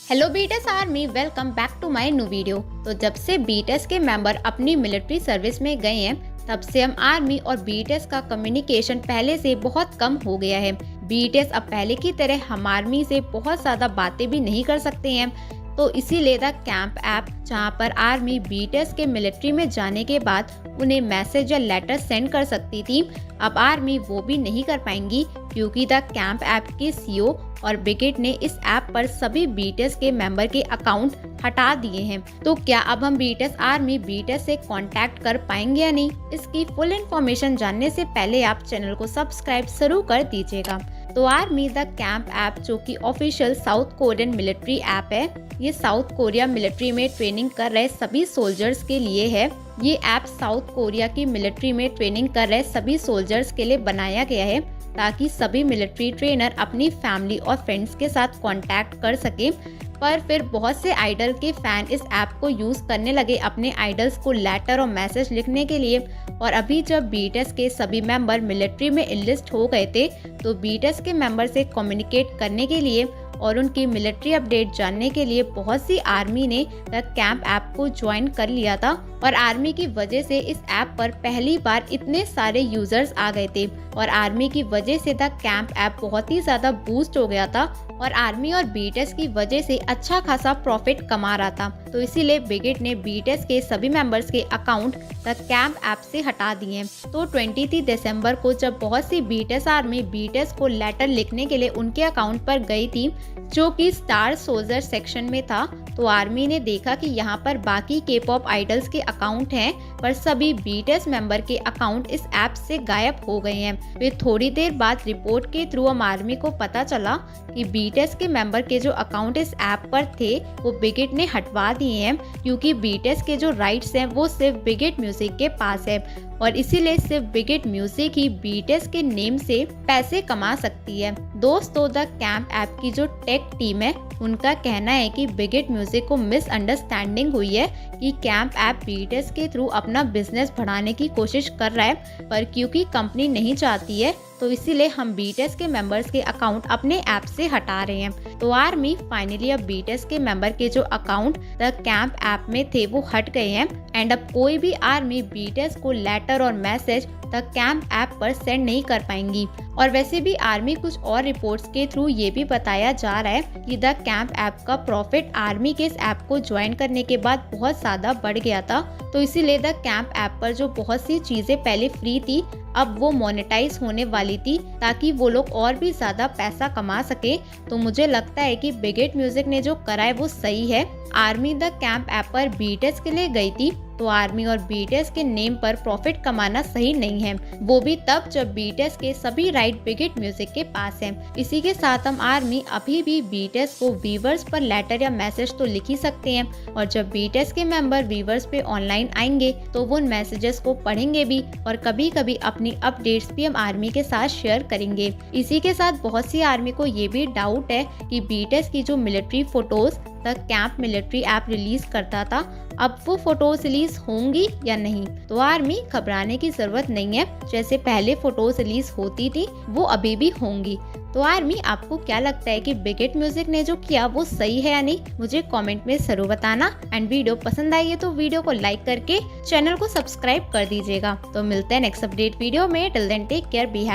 Hello BTS army, welcome back to my new video. तो जब से बीटीएस के मेंबर अपनी मिलिट्री सर्विस में गए हैं, तब से हम आर्मी और बीटीएस का कम्युनिकेशन पहले से बहुत कम हो गया है। बीटीएस अब पहले की तरह हम आर्मी से बहुत ज़्यादा बातें भी नहीं कर सकते हैं। तो इसीलिए द कैंप ऐप, जहां पर आर्मी बीटीएस के मिलिट्री में जाने के बाद उन्हें मैसेज या लेटर सेंड कर सकती थी, अब आर्मी वो भी नहीं कर पाएंगी, क्योंकि द कैंप ऐप के सीईओ और ब्रिगेड ने इस ऐप पर सभी बीटीएस के मेंबर के अकाउंट हटा दिए हैं। तो क्या अब हम बीटीएस आर्मी बीटीएस से कांटेक्ट कर पाएंगे या नहीं, इसकी फुल इन्फॉर्मेशन जानने से पहले आप चैनल को सब्सक्राइब जरूर कर दीजिएगा। तो आर्मी द कैंप ऐप, जो कि official south Korean military app है, ये साउथ कोरिया मिलिट्री में ट्रेनिंग कर रहे सभी सोल्जर्स के लिए है। ये ऐप साउथ कोरिया की मिलिट्री में ट्रेनिंग कर रहे सभी सोल्जर्स के लिए बनाया गया है, ताकि सभी मिलिट्री ट्रेनर अपनी फैमिली और फ्रेंड्स के साथ कांटेक्ट कर सके। पर फिर बहुत से आइडल के फैन इस ऐप को यूज करने लगे अपने आइडल्स को लेटर और मैसेज लिखने के लिए। और अभी जब बीटीएस के सभी मेंबर मिलिट्री में इनलिस्ट हो गए थे, तो बीटीएस के मेंबर से कम्युनिकेट करने के लिए और उनकी मिलिट्री अपडेट जानने के लिए बहुत सी आर्मी ने द कैंप ऐप को ज्वाइन कर लिया था। और आर्मी की वजह से इस ऐप पर पहली बार इतने सारे यूजर्स आ गए थे, और आर्मी की वजह से द कैंप ऐप बहुत ही ज्यादा बूस्ट हो गया था, और आर्मी और बीटीएस की वजह से अच्छा खासा प्रॉफिट कमा रहा था। तो इसीलिए ब्रिगेड ने बीटीएस के सभी मेंबर्स के अकाउंट द कैंप ऐप से हटा दिए। तो 23 दिसंबर को जब बहुत सी बीटीएस आर्मी बीटीएस को लेटर लिखने के लिए उनके अकाउंट पर गई थी, जो कि स्टार सोल्जर सेक्शन में था, तो आर्मी ने देखा कि यहाँ पर बाकी के पॉप आइडल्स के अकाउंट हैं, पर सभी बीटीएस मेंबर के अकाउंट इस ऐप से गायब हो गए हैं। फिर थोड़ी देर बाद रिपोर्ट के थ्रू हम आर्मी को पता चला कि बीटीएस के मेंबर के जो अकाउंट इस ऐप पर थे, वो ब्रिगेड ने हटवा दिए हैं, क्योंकि बीटीएस के जो राइट्स हैं वो सिर्फ ब्रिगेड म्यूजिक के पास है, और इसीलिए सिर्फ ब्रिगेड म्यूजिक ही बीटीएस के नेम से पैसे कमा सकती है। दोस्तों, द कैंप ऐप की जो टेक टीम है, उनका कहना है कि ब्रिगेड म्यूजिक को मिसअंडरस्टैंडिंग हुई है कि कैंप ऐप बीटीएस के थ्रू अपना बिजनेस बढ़ाने की कोशिश कर रहा है, पर क्योंकि कंपनी नहीं चाहती है, तो इसीलिए हम बीटीएस के मेंबर्स के अकाउंट अपने ऐप से हटा रहे हैं। तो आर्मी फाइनली अब बीटीएस के मेंबर के जो अकाउंट द कैंप ऐप में थे वो हट गए हैं, एंड अब कोई भी आर्मी बीटीएस को लेटर और मैसेज द कैंप ऐप पर सेंड नहीं कर पाएंगी। और वैसे भी आर्मी कुछ और रिपोर्ट्स के थ्रू ये भी बताया जा रहा है कि द कैंप ऐप का प्रॉफिट आर्मी के इस ऐप को ज्वाइन करने के बाद बहुत ज्यादा बढ़ गया था। तो इसीलिए द कैंप ऐप पर जो बहुत सी चीजें पहले फ्री थी, अब वो मोनेटाइज होने वाली थी, ताकि वो लोग और भी ज्यादा पैसा कमा सके। तो मुझे लगता है कि ब्रिगेड म्यूजिक ने जो करा है वो सही है। आर्मी द कैंप ऐप पर बीटीएस के लिए गई थी, तो आर्मी और बीटीएस के नेम पर प्रॉफिट कमाना सही नहीं है, वो भी तब जब बीटीएस के सभी राइट ब्रिगेड म्यूजिक के पास है। इसी के साथ हम आर्मी अभी भी बीटीएस को व्यूअर्स पर लेटर या मैसेज तो लिख ही सकते हैं, और जब बीटीएस के मेंबर व्यूअर्स पे ऑनलाइन आएंगे तो वो उन मैसेजेस को पढ़ेंगे भी, और कभी कभी अपनी अपडेट्स भी हम आर्मी के साथ शेयर करेंगे। इसी के साथ बहुत सी आर्मी को ये भी डाउट है कि बीटीएस की जो military photos the camp military app release करता था, अब वो फोटोज रिलीज होंगी या नहीं। तो आर्मी घबराने की जरूरत नहीं है, जैसे पहले फोटोज रिलीज होती थी वो अभी भी होंगी। तो आर्मी, आपको क्या लगता है कि ब्रिगेड म्यूजिक ने जो किया वो सही है या नहीं, मुझे कमेंट में जरूर बताना। एंड वीडियो पसंद आई है तो वीडियो को लाइक करके चैनल को सब्सक्राइब कर दीजिएगा। तो मिलते हैं नेक्स्ट अपडेट वीडियो में। Till then take care, be happy.